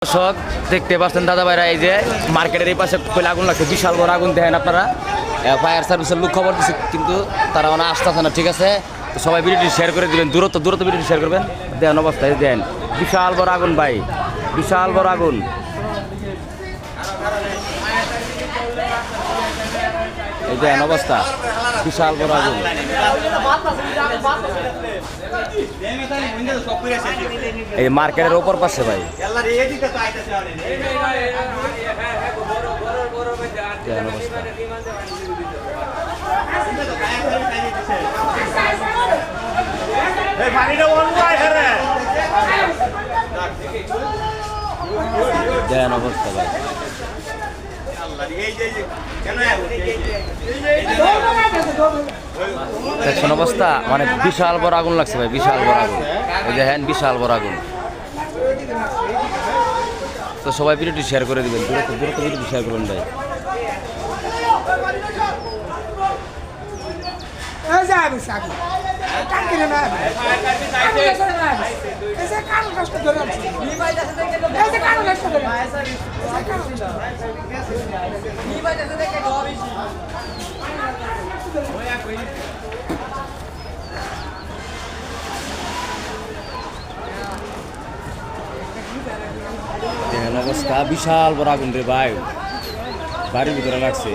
দর্শক দেখতে পাচ্ছেন দাদা ভাইরা এই যে মার্কেটের এই পাশে কইলে আগুন লাগছে, বিশাল বড় আগুন দেখেন আপনারা। ফায়ার সার্ভিসের লোক খবর দিচ্ছে কিন্তু তারা মানে আসতেছে না, ঠিক আছে। তো সবাই ভিডিওটি শেয়ার করে দিবেন, দূরত্ব ভিডিওটি শেয়ার করবেন। দেন অবস্থায় দেন বিশাল বড় আগুন ভাই, বিশাল বড় আগুন। এই দেন অবস্থা, বিশাল বড় আগুন। এই মার্কেটের ওপর পাশে ভাই দেন অবস্থা। দেন অবস্থা ভাই, দেখছেন অবস্থা, মানে বিশাল বড় আগুন লাগছে ভাই, বিশাল বড় আগুন। এই দেখেন বিশাল বড় আগুন। তো সবাই ভিডিওটি শেয়ার করে দিবেন, দূরত্ব ভিডিওটি শেয়ার করবেন ভাই। দেখেন অবস্থা, বিশাল বড় আগুন রে ভাই, বাড়ির ভিতরে লাগছে।